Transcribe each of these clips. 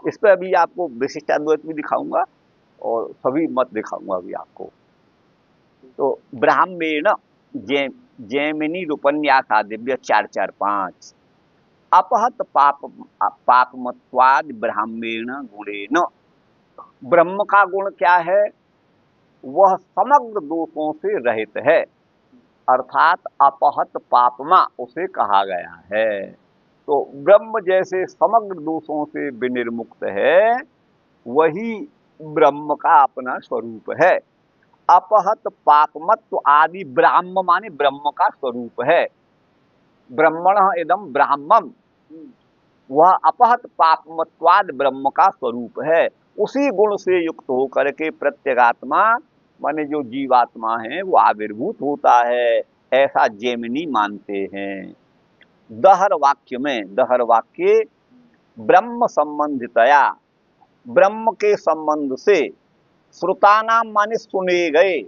इस पर अभी आपको विशिष्ट अद्वैत भी दिखाऊंगा और सभी मत दिखाऊंगा अभी आपको। तो ब्राह्मेण जैमिनी उपन्यासा दिव्य 445 अपहत पापमत्वाद ब्राह्मेण गुणेन। ब्रह्म का गुण क्या है? वह समग्र दोषों से रहित है, अर्थात अपहत पापमा उसे कहा गया है। तो ब्रह्म जैसे समग्र दोषों से विनिर्मुक्त है, वही ब्रह्म का अपना स्वरूप है। अपहत पापमत्व आदि ब्राह्म माने ब्रह्म का स्वरूप है। ब्रह्मण इदम ब्राह्मम, वह अपहत पापमत्वाद ब्रह्म का स्वरूप है। उसी गुण से युक्त होकर के प्रत्यगात्मा माने जो जीवात्मा है वो आविर्भूत होता है, ऐसा जैमिनी मानते हैं। दहर वाक्य में, दहर वाक्य ब्रह्म संबंधितया, ब्रह्म के संबंध से, श्रुतानाम माने सुने गए,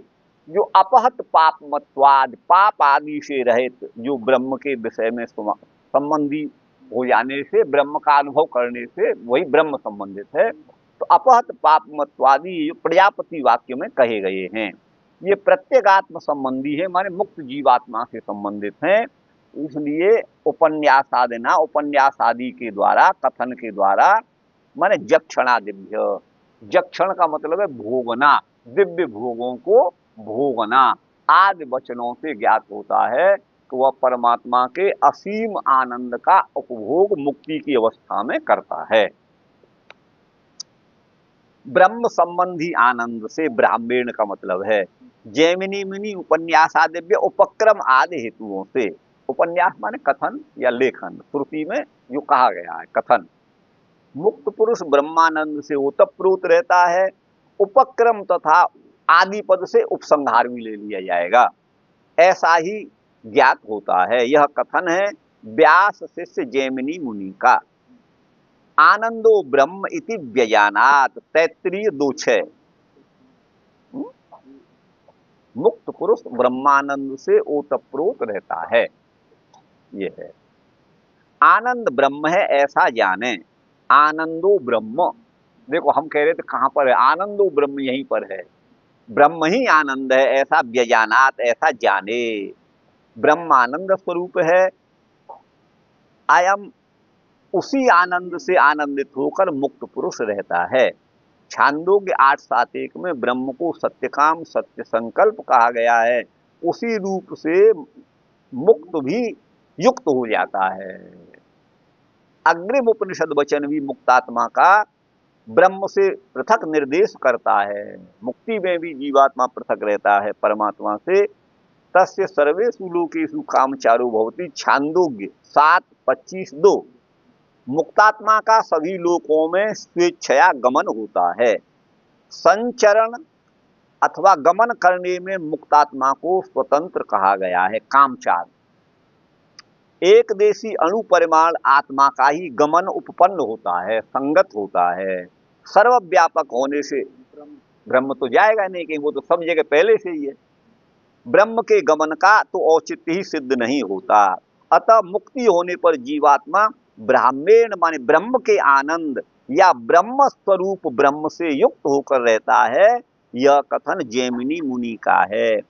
जो अपहत पापमत्वाद पाप आदि से रहित जो ब्रह्म के विषय में संबंधी हो जाने से, ब्रह्म का अनुभव करने से वही ब्रह्म संबंधित है। तो अपहत पापमत्वादि प्रजापति वाक्य में कहे गए हैं, ये प्रत्येगात्म संबंधी है, माने मुक्त जीवात्मा से संबंधित हैं। इसलिए उपन्यास आदिना, उपन्यास आदि के द्वारा, कथन के द्वारा, माने जक्षणा दिव्य, जक्षण का मतलब है भोगना, दिव्य भोगों को भोगना, आदि वचनों से ज्ञात होता है कि वह परमात्मा के असीम आनंद का उपभोग मुक्ति की अवस्था में करता है। ब्रह्म संबंधी आनंद से ब्राह्मण का मतलब है जैमिनी मुनि उपन्यासादिव्य उपक्रम आदि हेतुओं से। उपन्यास माने कथन या लेखन, श्रुति में जो कहा गया है कथन। मुक्त पुरुष ब्रह्मानंद से ओतप्रोत रहता है। उपक्रम तथा आदि पद से उपसंहार भी ले लिया जाएगा, ऐसा ही ज्ञात होता है। यह कथन है व्यास शिष्य जैमिनी मुनि का। आनंदो ब्रह्म इति व्यजानात, तैत्तरीय 2:6। मुक्त पुरुष ब्रह्मानंद से ओतप्रोत रहता है, ये है। आनंद ब्रह्म है ऐसा जाने, आनंदो ब्रह्म। देखो हम कह रहे थे कहां पर है, आनंदो ब्रह्म यहीं पर है, ब्रह्म ही आनंद है ऐसा व्यजानात, ऐसा जाने। ब्रह्म आनंद स्वरूप है, अयम उसी आनंद से आनंदित होकर मुक्त पुरुष रहता है। छांदोग्य 8:7:1 में ब्रह्म को सत्यकाम सत्य संकल्प कहा गया है, उसी रूप से मुक्त भी युक्त हो जाता है। अग्रिम उपनिषद वचन भी मुक्तात्मा का ब्रह्म से पृथक निर्देश करता है। मुक्ति में भी जीवात्मा पृथक रहता है परमात्मा से। तस्य सर्वेषु लोकेषु कामचारो भवति, छांदोग्य 7:25-2। मुक्तात्मा का सभी लोकों में स्वेच्छया गमन होता है। संचरण अथवा गमन करने में मुक्तात्मा को स्वतंत्र कहा गया है, कामचार। एक देशी अणु परिमाण आत्मा का ही गमन उपपन्न होता है, संगत होता है। सर्वव्यापक होने से ब्रह्म तो जाएगा नहीं कहीं, वो तो सब जगह पहले से ही है। ब्रह्म के गमन का तो औचित्य ही सिद्ध नहीं होता। अतः मुक्ति होने पर जीवात्मा ब्राह्मण माने ब्रह्म के आनंद या ब्रह्म स्वरूप ब्रह्म से युक्त होकर रहता है। यह कथन जैमिनी मुनि का है,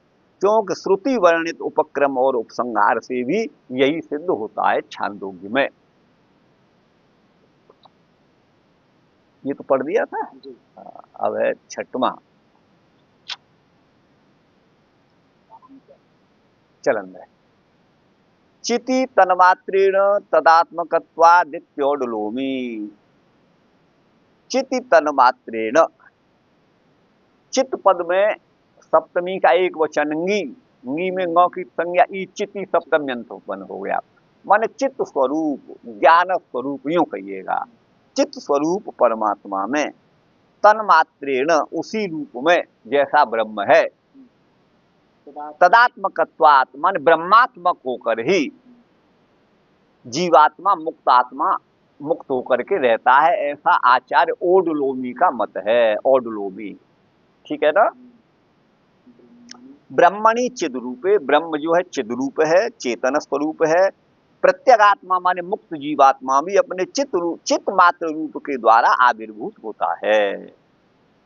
क्योंकि श्रुति वर्णित उपक्रम और उपसंहार से भी यही सिद्ध होता है छांदोग्य में। ये तो पढ़ दिया था। अब है 6वां चलन में। चिति तन्मात्रेण तदात्मकत्वादित्योडलोमी। चिति तन्मात्रेण, चित पद में सप्तमी का एक वचन ंगी, ंगी में गौ की संज्ञा ई, चिति सप्तम्यंत उत्पन्न हो गया, माने चित्त स्वरूप, ज्ञान स्वरूप यूं कहिएगा। चित्त स्वरूप परमात्मा में तन्मात्रेण उसी रूप में जैसा ब्रह्म है, तदात्मकत्वात् माने ब्रह्मात्मक होकर ही जीवात्मा मुक्तात्मा मुक्त होकर के रहता है, ऐसा आचार्य ओडलोमी का मत है। ओडलोमी, ठीक है ना। ब्रह्मणि चिद रूपे, ब्रह्म जो है चिद रूप है, चेतन स्वरूप है। प्रत्यगात्मा माने मुक्त जीवात्मा भी अपने चित्त मात्र रूप के द्वारा आविर्भूत होता है।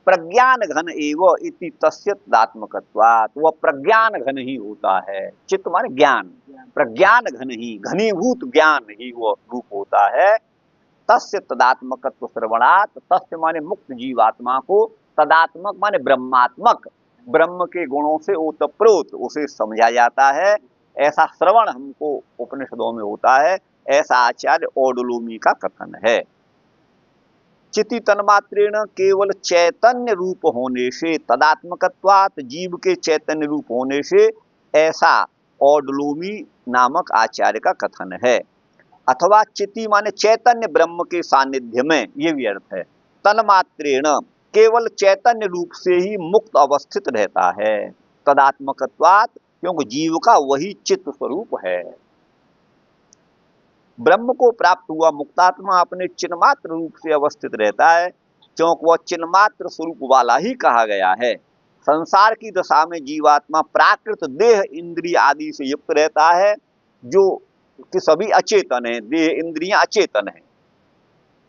प्रज्ञान घन एव इति तस्य तदात्मकत्वात्, वह प्रज्ञान घन ही होता है। चित्त माने ज्ञान, प्रज्ञान घन ही, घनीभूत ज्ञान ही वह रूप होता है। तस्य तदात्मकत्व श्रवणात्, तस्य माने मुक्त जीवात्मा को, तदात्मक माने ब्रह्मात्मक, ब्रह्म के गुणों से ओतप्रोत उसे समझा जाता है। ऐसा श्रवण हमको उपनिषदों में होता है, ऐसा आचार्य ओडोलोमी का कथन है। चिति तन्मात्रेण केवल चैतन्य रूप होने से, तदात्मकत्वात् जीव के चैतन्य रूप होने से, ऐसा ओडोलोमी नामक आचार्य का कथन है। अथवा चिति माने चैतन्य ब्रह्म के सानिध्य में, ये भी अर्थ है। तन्मात्रेण केवल चैतन्य रूप से ही मुक्त अवस्थित रहता है। तदात्मकत्वात्, क्योंकि जीव का वही चित्त स्वरूप है। ब्रह्म को प्राप्त हुआ मुक्तात्मा अपने चिन्मात्र रूप से अवस्थित रहता है, क्योंकि वह चिन्मात्र स्वरूप वाला ही कहा गया है। संसार की दशा में जीवात्मा प्राकृत देह इंद्रिय आदि से युक्त रहता है, जो कि सभी अचेतन है। देह इंद्रियां अचेतन है।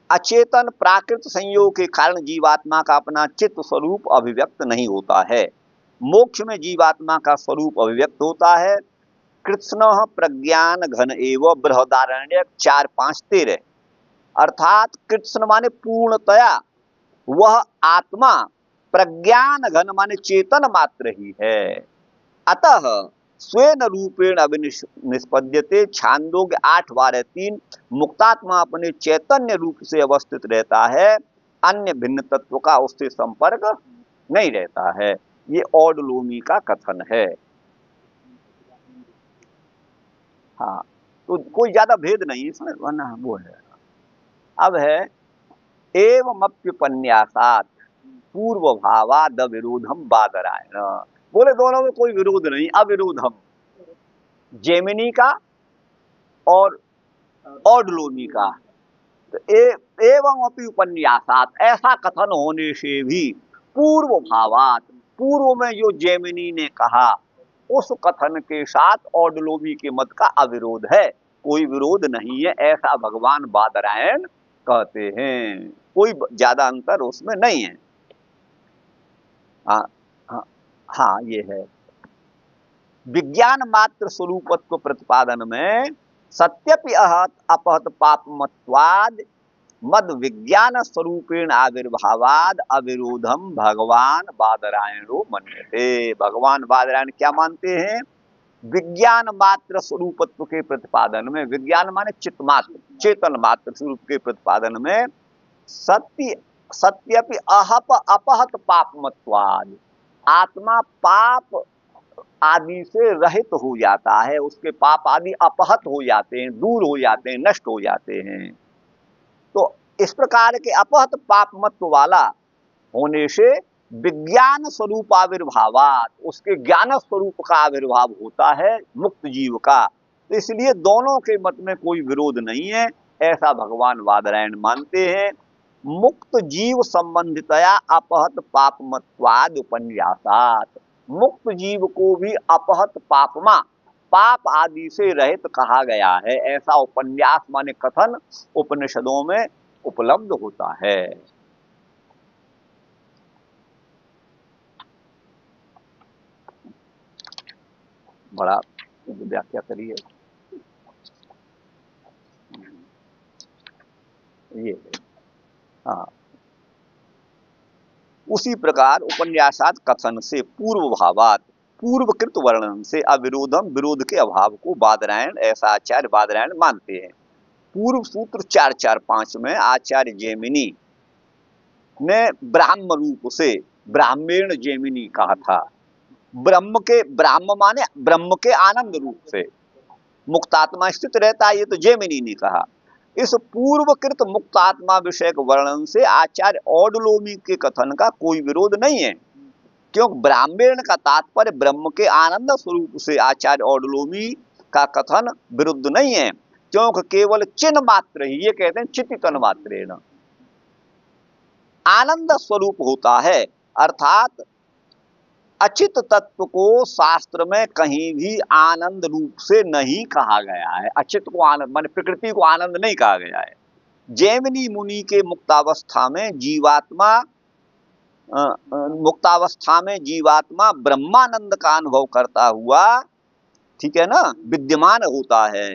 अचेतन प्राकृत संयोग के कारण जीवात्मा का अपना चित्त स्वरूप अभिव्यक्त नहीं होता है। मोक्ष में जीवात्मा का स्वरूप अभिव्यक्त होता है। कृष्ण प्रज्ञान घन एवं बृहदारण्यक 4-5-13, अर्थात कृष्ण माने पूर्णतया वह आत्मा, प्रज्ञान घन माने चेतन मात्र ही है। अतः स्वेन रूपेण अभिनिष्पद्यते, छांदोग्य 8:3, मुक्तात्मा अपने चैतन्य रूप से अवस्थित रहता है, अन्य भिन्न तत्व का उससे संपर्क नहीं रहता है। ये ओडोलोमी का कथन है। हाँ, तो कोई ज्यादा भेद नहीं इसमें, वरना वो है। अब है एवमप्युपन्यासात् पूर्व भावाद विरोधम बादरायण। बोले दोनों में कोई विरोध नहीं, अविरोधम, जेमिनी का और ओडोलोमी का। तो एवं अपि उपन्यासात, ऐसा कथन होने से भी, पूर्व भावात, पूर्व में जो जेमिनी ने कहा उस कथन के साथ ओडोलोमी के मत का अविरोध है, कोई विरोध नहीं है, ऐसा भगवान बादरायण कहते हैं। कोई ज्यादा अंतर उसमें नहीं है। हाँ हाँ हाँ, ये है। विज्ञान मात्र स्वरूपत्व प्रतिपादन में सत्यपि अहत अपहत पापमत्वाद मद विज्ञान स्वरूपेण आविर्भावाद अविरोधम भगवान बादरायणो मन्यते। भगवान बादरायण क्या मानते हैं? विज्ञान मात्र स्वरूपत्व के प्रतिपादन में, विज्ञान माने चित्त मात्र, चेतन मात्र स्वरूप के प्रतिपादन में सत्यपि अपहत पापमत्वाद, आत्मा पाप आदि से रहित हो जाता है, उसके पाप आदि अपहत हो जाते हैं, दूर हो जाते हैं, नष्ट हो जाते हैं। तो इस प्रकार के अपहत पापमत्व वाला होने से विज्ञान स्वरूप आविर्भावात, उसके ज्ञान स्वरूप का आविर्भाव होता है मुक्त जीव का। तो इसलिए दोनों के मत में कोई विरोध नहीं है, ऐसा भगवान बादरायण मानते हैं। मुक्त जीव संबंधितया अपहत पापमत्वाद उपन्यासात, मुक्त जीव को भी अपहत पापमा, पाप आदि से रहित कहा गया है, ऐसा उपन्यास माने कथन उपनिषदों में उपलब्ध होता है। बड़ा व्याख्या करिए ये। हाँ, उसी प्रकार उपन्यासात कथन से पूर्व भावात, पूर्वकृत वर्णन से अविरोधम, विरोध के अभाव को बादरायण, ऐसा आचार्य बादरायण मानते हैं। पूर्व सूत्र 4-4-5 में आचार्य जेमिनी ने ब्राह्म रूप से, ब्राह्मेण जेमिनी कहा था। ब्रह्म के, ब्राह्म माने ब्रह्म के आनंद रूप से मुक्तात्मा स्थित रहता है, ये तो जेमिनी ने कहा। इस पूर्वकृत मुक्तात्मा विषयक वर्णन से आचार्य ओडोलोमी के कथन का कोई विरोध नहीं है, क्योंकि ब्राह्मण का तात्पर्य ब्रह्म के आनंद स्वरूप से आचार्य ओडोलोमी का कथन विरुद्ध नहीं है, क्योंकि केवल चिन्ह मात्र ही, ये कहते हैं चित्तन मात्रेण आनंद स्वरूप होता है। अर्थात अचित तत्व को शास्त्र में कहीं भी आनंद रूप से नहीं कहा गया है। अचित को आनंद माने प्रकृति को आनंद नहीं कहा गया है। जैमिनी मुनि के मुक्तावस्था में जीवात्मा ब्रह्मानंद का अनुभव करता हुआ, ठीक है ना, विद्यमान होता है।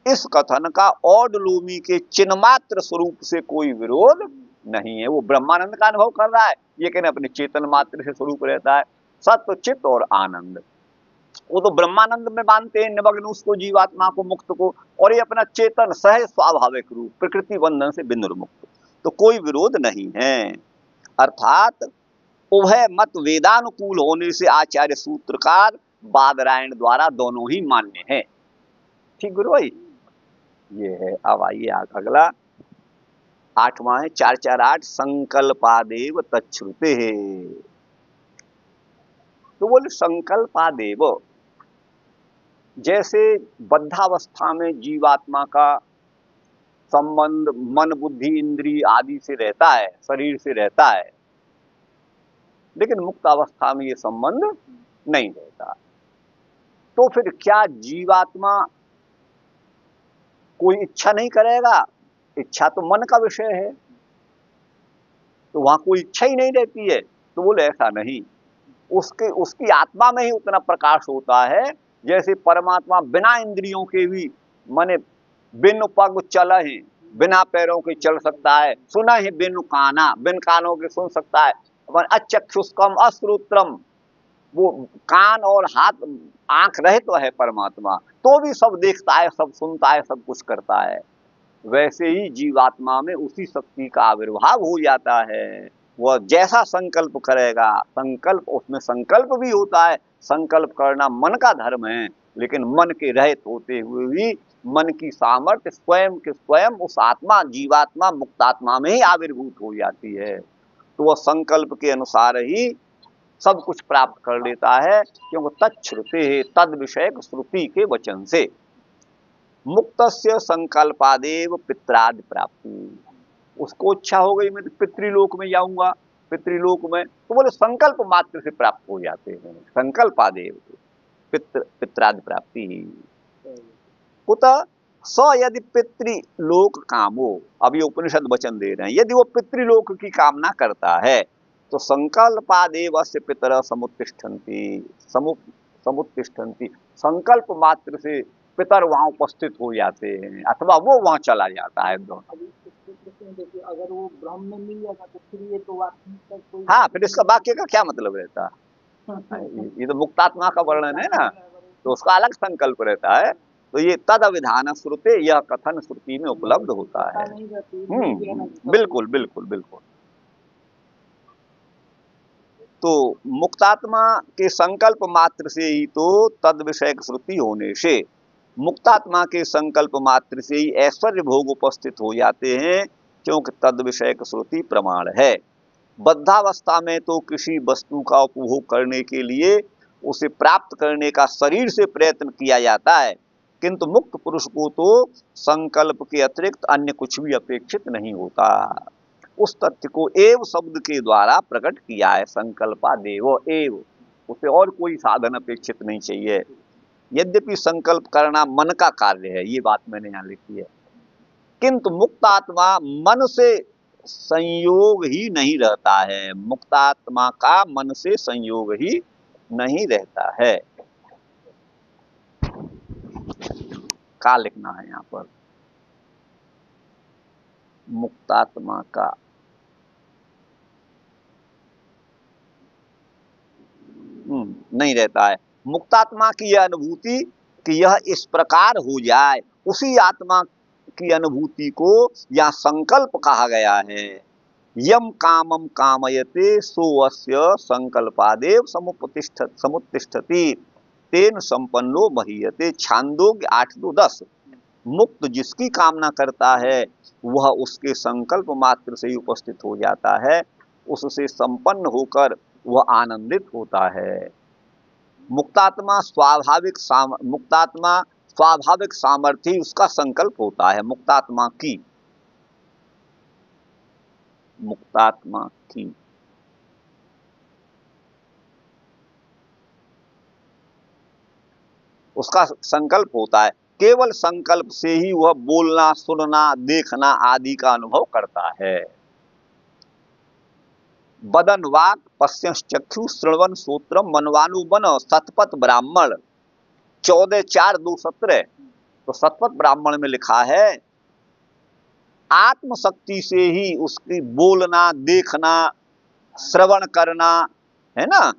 इस कथन का औडलोमी के चिन्मात्र स्वरूप से कोई विरोध नहीं है। वो ब्रह्मानंद का अनुभव कर रहा है, ये कहने अपने चेतन मात्र से स्वरूप रहता है, सत्व चित्त और आनंद। वो तो ब्रह्मानंद में मानते हैं निमग्न उसको, जीवात्मा को, मुक्त को, और ये अपना चेतन सहज स्वाभाविक रूप प्रकृति बंधन से विनिर्मुक्त, तो कोई विरोध नहीं है। अर्थात उभय मत वेदानुकूल होने से आचार्य सूत्रकार बादरायण द्वारा दोनों ही मान्य है। ठीक गुरु भाई, ये है। अब आइए अगला 8वां है 448 संकल्पादेव तच्छ्रुते है। तो बोले संकल्पादेव, जैसे बद्धावस्था में जीवात्मा का संबंध मन बुद्धि इंद्रिय आदि से रहता है, शरीर से रहता है, लेकिन मुक्त अवस्था में ये संबंध नहीं रहता, तो फिर क्या जीवात्मा कोई इच्छा नहीं करेगा? इच्छा तो मन का विषय है, तो वहां कोई इच्छा ही नहीं रहती है। तो बोले ऐसा नहीं, उसकी आत्मा में ही उतना प्रकाश होता है जैसे परमात्मा बिना इंद्रियों के भी, माने बिन पग चला है, बिना पैरों के चल सकता है, सुना है बिन काना, बिन कानों के सुन सकता है, अचक्षुष्कम अश्रुत्रम, वो कान और हाथ आंख रहे तो है परमात्मा, तो भी सब देखता है, सब सुनता है, सब कुछ करता है। वैसे ही जीवात्मा में उसी शक्ति का आविर्भाव हो जाता है। वह जैसा संकल्प करेगा, संकल्प उसमें संकल्प भी होता है, संकल्प करना मन का धर्म है, लेकिन मन के रहित होते हुए भी मन की सामर्थ्य स्वयं के स्वयं उस आत्मा जीवात्मा मुक्तात्मा में ही आविर्भूत हो जाती है। तो वह संकल्प के अनुसार ही सब कुछ प्राप्त कर लेता है, क्योंकि तच्छ्रुते है, तद विषयक श्रुति के वचन से। मुक्तस्य संकल्पादेव पित्रादि प्राप्ति, उसको इच्छा हो गई मैं तो पितृलोक में जाऊंगा, पितृलोक में, तो बोले संकल्प मात्र से प्राप्त हो जाते हैं, संकल्पादेव पित्रादि प्राप्ति। कुत स यदि पितृलोक कामो, अब ये उपनिषद वचन दे रहे हैं, यदि वो पितृलोक की कामना करता है तो संकल्पादेव से पितर समुत्तिष्ठन्ति, समुत्तिष्ठन्ति, संकल्प मात्र से पितर वहां उपस्थित हो जाते हैं, अथवा वो वहां चला जाता है। दोनों अगर वो ब्रह्म में मिल जाता तो फिर ये तो वास्तविक, हाँ, फिर इसका वाक्य का क्या मतलब रहता? ये तो मुक्तात्मा का वर्णन है ना, तो उसका अलग संकल्प रहता है। तो ये तद अविधान श्रुते, यह कथन श्रुति में उपलब्ध होता है। बिल्कुल बिल्कुल बिल्कुल। तो मुक्तात्मा के संकल्प मात्र से ही तो तद विषयक श्रुति होने से, मुक्तात्मा के संकल्प मात्र से ही ऐश्वर्य भोग उपस्थित हो जाते हैं, क्योंकि तद विषयक श्रुति प्रमाण है। बद्धावस्था में तो किसी वस्तु का उपभोग करने के लिए उसे प्राप्त करने का शरीर से प्रयत्न किया जाता है, किंतु मुक्त पुरुष को तो संकल्प के अतिरिक्त अन्य कुछ भी अपेक्षित नहीं होता। उस तथ्य को एव शब्द के द्वारा प्रकट किया है, संकल्पा देव एव, उसे और कोई साधन अपेक्षित नहीं चाहिए। यद्यपि संकल्प करना मन का कार्य है, ये बात मैंने यहाँ लिखी है, किंतु मुक्तात्मा मन से संयोग ही नहीं रहता है, मुक्तात्मा का मन से संयोग ही नहीं रहता है। क्या लिखना है यहाँ पर? मुक्तात्मा का नहीं रहता है। मुक्तात्मा की यह अनुभूति कि यह इस प्रकार हो जाए, उसी आत्मा की अनुभूति को या संकल्प कहा गया है। यम कामम कामयते सो अस्य संकल्पादेव समुत्तिष्ठति तेन संपन्नो महीयते। छांदोग्य 8:10। मुक्त जिसकी कामना करता है वह उसके संकल्प मात्र से ही उपस्थित हो जाता है, उससे संपन्न होकर वह आनंदित होता है। मुक्तात्मा स्वाभाविक सामर्थ्य उसका संकल्प होता है। मुक्तात्मा की उसका संकल्प होता है। केवल संकल्प से ही वह बोलना, सुनना, देखना आदि का अनुभव करता है। बदन वाक पश्यश्चक्षु श्रवण श्रोत्रम मनवानुबन सतपथ ब्राह्मण 14:4-2:17। तो सतपथ ब्राह्मण में लिखा है आत्मशक्ति से ही उसकी बोलना, देखना, श्रवण करना, है ना,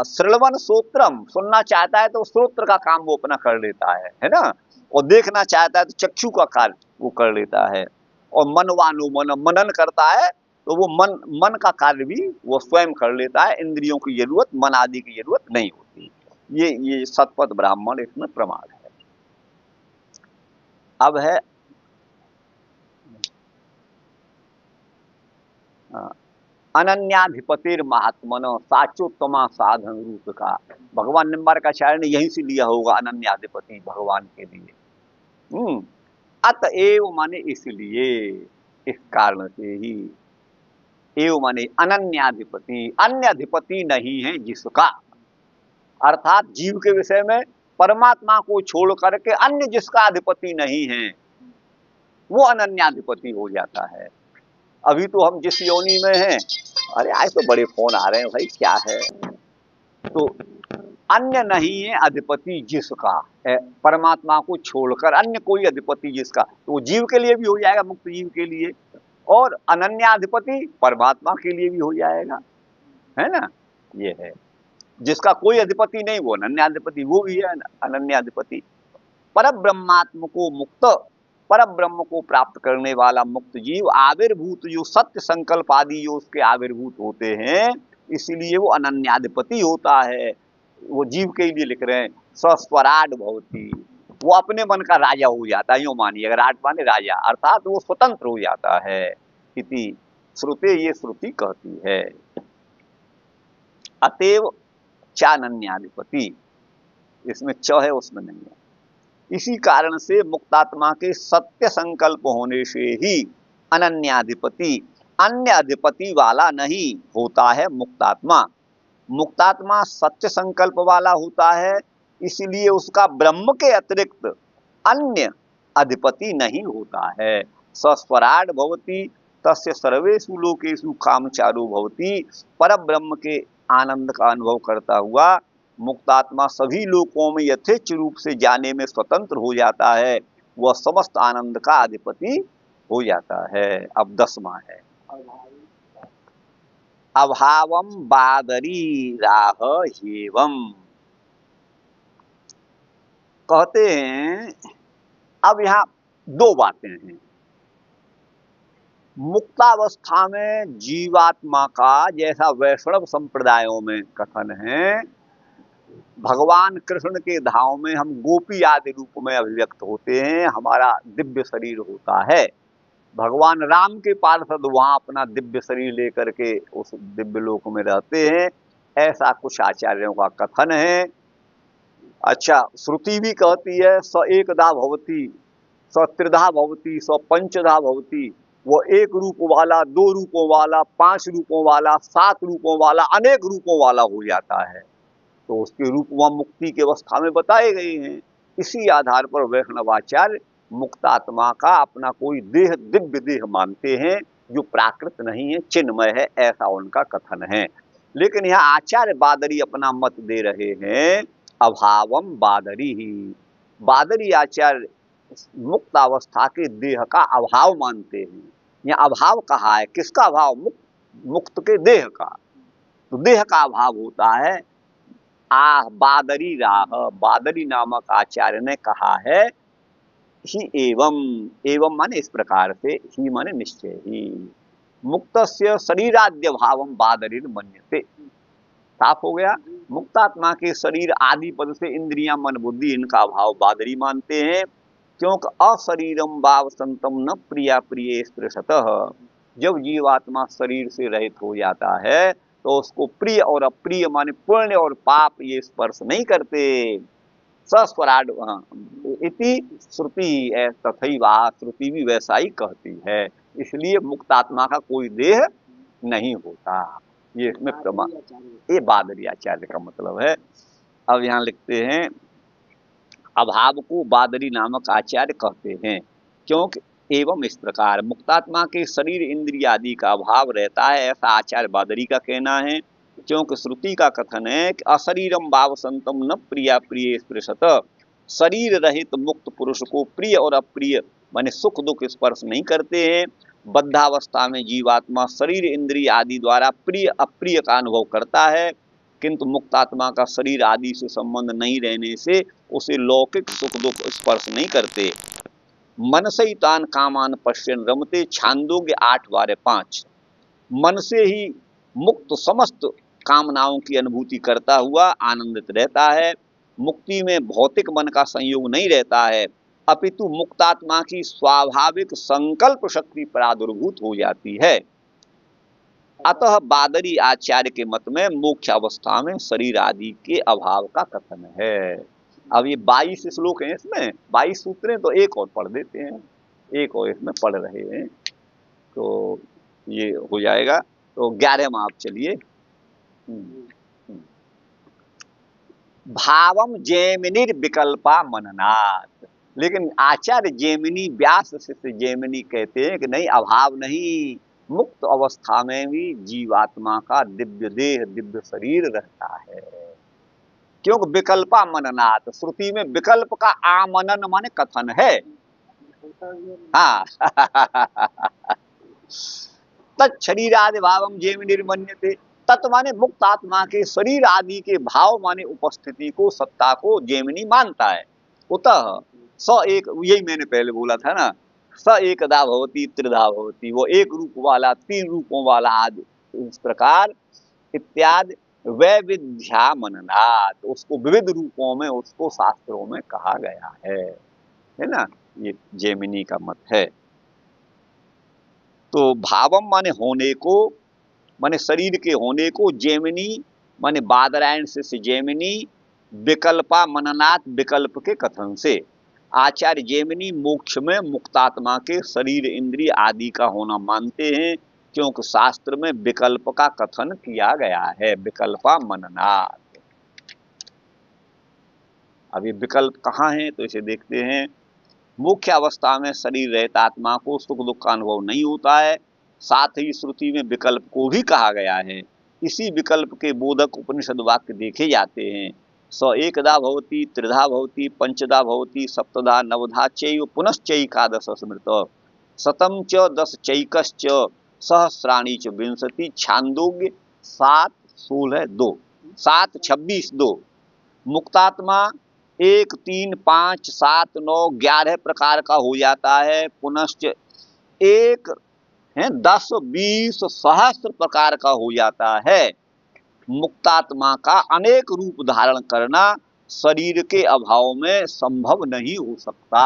श्रवण श्रोत्रम, सुनना चाहता है तो श्रोत्र का काम वो अपना कर लेता है ना, और देखना चाहता है तो चक्षु का कार्य वो कर लेता है, और मनवानुमन, मनन करता है तो वो मन का कार्य भी वो स्वयं कर लेता है। इंद्रियों की जरूरत, मन आदि की जरूरत नहीं होती। ये सतपथ ब्राह्मण इसमें प्रमाण है। अब है अनन्याधिपतिर महात्मन साचोत्तमा साधन रूप का। भगवान निम्बारकाचार्य ने यहीं से लिया होगा अनन्याधिपति भगवान के लिए। अतएव माने इसलिए, इस कारण से ही, एव माने अनन्याधिपति, अन्य अधिपति नहीं है जिसका, अर्थात जीव के विषय में परमात्मा को छोड़ करके अन्य जिसका अधिपति नहीं है वो अनन्याधिपति हो जाता है। अभी तो हम जिस योनि में हैं, अरे आज तो बड़े फोन आ रहे हैं भाई, क्या है, तो अन्य नहीं है अधिपति जिसका, परमात्मा को छोड़कर अन्य कोई अधिपति जिसका, तो वो जीव के लिए भी हो जाएगा, मुक्त जीव के लिए, और अनन्याधिपति परमात्मा के लिए भी हो जाएगा, है ना। ये है जिसका कोई अधिपति नहीं वो अनन्याधिपति, वो भी है अनन्याधिपति। परब्रह्मात्म को मुक्त, परब्रह्म को प्राप्त करने वाला मुक्त जीव आविर्भूत जो सत्य संकल्प आदि जो उसके आविर्भूत होते हैं, इसीलिए वो अनन्याधिपति होता है। वो जीव के लिए लिख रहे हैं स्वराट भवति, वो अपने मन का राजा हो जाता है, यूं मानिए, अगर राट माने राजा, अर्थात वो स्वतंत्र हो जाता है। इति श्रुते, ये श्रुति कहती है। अतएव चानन्याधिपति, इसमें च है उसमें नहीं है। इसी कारण से मुक्तात्मा के सत्य संकल्प होने से ही अनन्याधिपति, अन्य अधिपति वाला नहीं होता है मुक्तात्मा। मुक्तात्मा सत्य संकल्प वाला होता है, इसलिए उसका ब्रह्म के अतिरिक्त अन्य अधिपति नहीं होता है। सस्वराट भवति तस्य सर्वेषु लोकेषु कामचारो भवति, परब्रह्म के आनंद का अनुभव करता हुआ मुक्तात्मा सभी लोकों में यथेच्छ रूप से जाने में स्वतंत्र हो जाता है, वह समस्त आनंद का अधिपति हो जाता है। अब 10वां है अभावम बादरी राह हेवम। कहते हैं, अब यहां दो बातें हैं। मुक्तावस्था में जीवात्मा का, जैसा वैष्णव संप्रदायों में कथन है, भगवान कृष्ण के धाम में हम गोपी आदि रूप में अभिव्यक्त होते हैं, हमारा दिव्य शरीर होता है। भगवान राम के पार्षद वहां अपना दिव्य शरीर लेकर के उस दिव्य लोक में रहते हैं, ऐसा कुछ आचार्यों का कथन है। अच्छा, श्रुति भी कहती है स एकदा भवति, स त्रिधा भवति, स पंचधा भवति, वो एक रूप वाला, दो रूपों वाला, 5 रूपों वाला, 7 रूपों वाला, अनेक रूपों वाला हो जाता है। तो उसके रूप वह मुक्ति की अवस्था में बताए गए हैं। इसी आधार पर वैष्णवाचार्य मुक्तात्मा का अपना कोई देह, दिव्य देह मानते हैं जो प्राकृत नहीं है, चिन्मय है, ऐसा उनका कथन है। लेकिन यहाँ आचार्य बादरी अपना मत दे रहे हैं अभावम बादरी ही। बादरी आचार्य मुक्त अवस्था के देह का अभाव मानते हैं। यहाँ अभाव कहा है, किसका अभाव? मुक्त के देह का। तो देह का अभाव होता है। बादरी राह, बादरी नामक आचार्य ने कहा है ही एवं, एवं माने इस प्रकार से, ही माने निश्चय ही, मुक्तस्य शरीराद्य भावम बादरीर मन्यते। साफ हो गया। मुक्तात्मा के शरीर आदि पद से इंद्रियां, मन, बुद्धि, इनका अभाव बादरी मानते हैं। क्योंकि अशरीरम भाव संतम न प्रिया प्रिय स्पृशतः, जब जीवात्मा शरीर से रहित हो जाता है तो उसको प्रिय और अप्रिय माने पुण्य और पाप ये स्पर्श नहीं करते। सस्वराड इति श्रुति, तथैवा श्रुति भी वैसा ही कहती है। इसलिए मुक्तात्मा का कोई देह नहीं होता। ये इसमें प्रमाण, ये बादरी आचार्य का मतलब है। अब यहाँ लिखते हैं अभाव को बादरी नामक आचार्य कहते हैं। क्योंकि एवं इस प्रकार मुक्तात्मा के शरीर इंद्रिय आदि का अभाव रहता है, ऐसा आचार्य बादरी का कहना है। क्योंकि श्रुति का कथन है कि अशरीरम भावसंतम न प्रिया प्रिय स्पृशत, शरीर रहित मुक्त पुरुष को प्रिय और अप्रिय माने सुख दुख स्पर्श नहीं करते हैं। बद्धावस्था में जीवात्मा शरीर इंद्रिय आदि द्वारा प्रिय अप्रिय का अनुभव करता है, किंतु मुक्तात्मा का शरीर आदि से संबंध नहीं रहने से उसे लौकिक सुख दुख स्पर्श नहीं करते। मनसैतान कामान पश्यन रमते, छांदोग्य 8:5। मन से ही मुक्त समस्त कामनाओं की अनुभूति करता हुआ आनंदित रहता है। मुक्ति में भौतिक मन का संयोग नहीं रहता है, अपितु मुक्तात्मा की स्वाभाविक संकल्प शक्ति प्रादुर्भूत हो जाती है। अतः बादरी आचार्य के मत में मोक्ष अवस्था में शरीर आदि के अभाव का कथन है। अब ये 22 श्लोक हैं, इसमें 22 सूत्र हैं, तो एक और पढ़ देते हैं, एक और इसमें पढ़ रहे हैं तो ये हो जाएगा। तो 11 में आप चलिए। भावम जैमिनिर विकल्पा मननात्, लेकिन आचार्य जैमिनी व्यास शिष्य जैमिनी कहते हैं कि नहीं, अभाव नहीं, मुक्त अवस्था में भी जीवात्मा का दिव्य देह दिव्य शरीर रहता है। क्योंकि विकल्पा मननात्, श्रुति में विकल्प का आमनन माने कथन है। हाँ तत्शरीर आदि भावम जैमिनिर मन्यते, तत् माने मुक्त आत्मा के शरीर आदि के भाव माने उपस्थिति को, सत्ता को जैमिनी मानता है। उतः स एक, यही मैंने पहले बोला था ना, स एकदा भवति त्रिधा भवति, वो एक रूप वाला, 3 रूपों वाला आदि इस प्रकार इत्यादि वैविध्या मननात्, उसको विविध रूपों में उसको शास्त्रों में कहा गया है ना, ये जैमिनी का मत है। तो भावम माने होने को, माने शरीर के होने को, जैमिनी माने बादरायण से जैमिनी, विकल्पा मननात् विकल्प के कथन से। आचार्य जैमिनी मोक्ष में मुक्तात्मा के शरीर इंद्रिय आदि का होना मानते हैं, क्योंकि शास्त्र में विकल्प का कथन किया गया है, विकल्पा मननात्। अभी विकल्प कहाँ है तो इसे देखते हैं। मुख्य अवस्था में शरीर रहित आत्मा को सुख दुख का अनुभव नहीं होता है, साथ ही श्रुति में विकल्प को भी कहा गया है। इसी विकल्प के बोधक उपनिषद वाक्य देखे जाते हैं। स एकदा भवति त्रिधा भवति पंचदा भवति सप्तधा नवधा चैव पुनश्चैकादश स्मृत, शतम च 10 चैकश्च सहस्राणि च विंशति, छांदोग्य 7:16-2, 7:26-2। मुक्तात्मा 1, 3, 5, 7, 9, 11 प्रकार का हो जाता है। पुनश्च 1 है 10, 20, सहस्र प्रकार का हो जाता है। मुक्तात्मा का अनेक रूप धारण करना शरीर के अभाव में संभव नहीं हो सकता।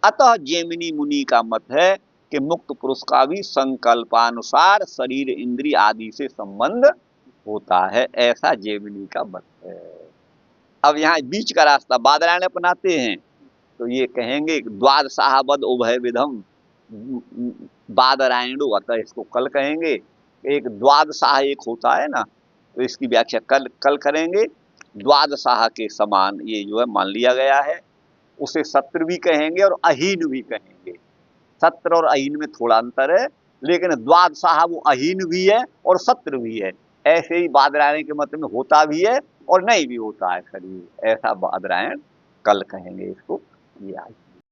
अतः जैमिनी मुनि का मत है कि मुक्त पुरुष का भी संकल्पानुसार शरीर इंद्रिय आदि से संबंध होता है, ऐसा जैमिनी का मत है। अब यहाँ बीच का रास्ता बादरायण अपनाते हैं, तो ये कहेंगे द्वादशाहवद उभय विधम बादरायणो, अतः इसको कल कहेंगे। एक द्वादशाह एक होता है ना, तो इसकी व्याख्या कल करेंगे। द्वादशाह के समान ये जो है मान लिया गया है, उसे सत्र भी कहेंगे और अहीन भी कहेंगे। सत्र और अहीन में थोड़ा अंतर है, लेकिन द्वादशाह वो अहीन भी है और सत्र भी है। ऐसे ही बादरायण के मत में होता भी है और नहीं भी होता है शरीर, ऐसा बादरायण कल कहेंगे इसको। ये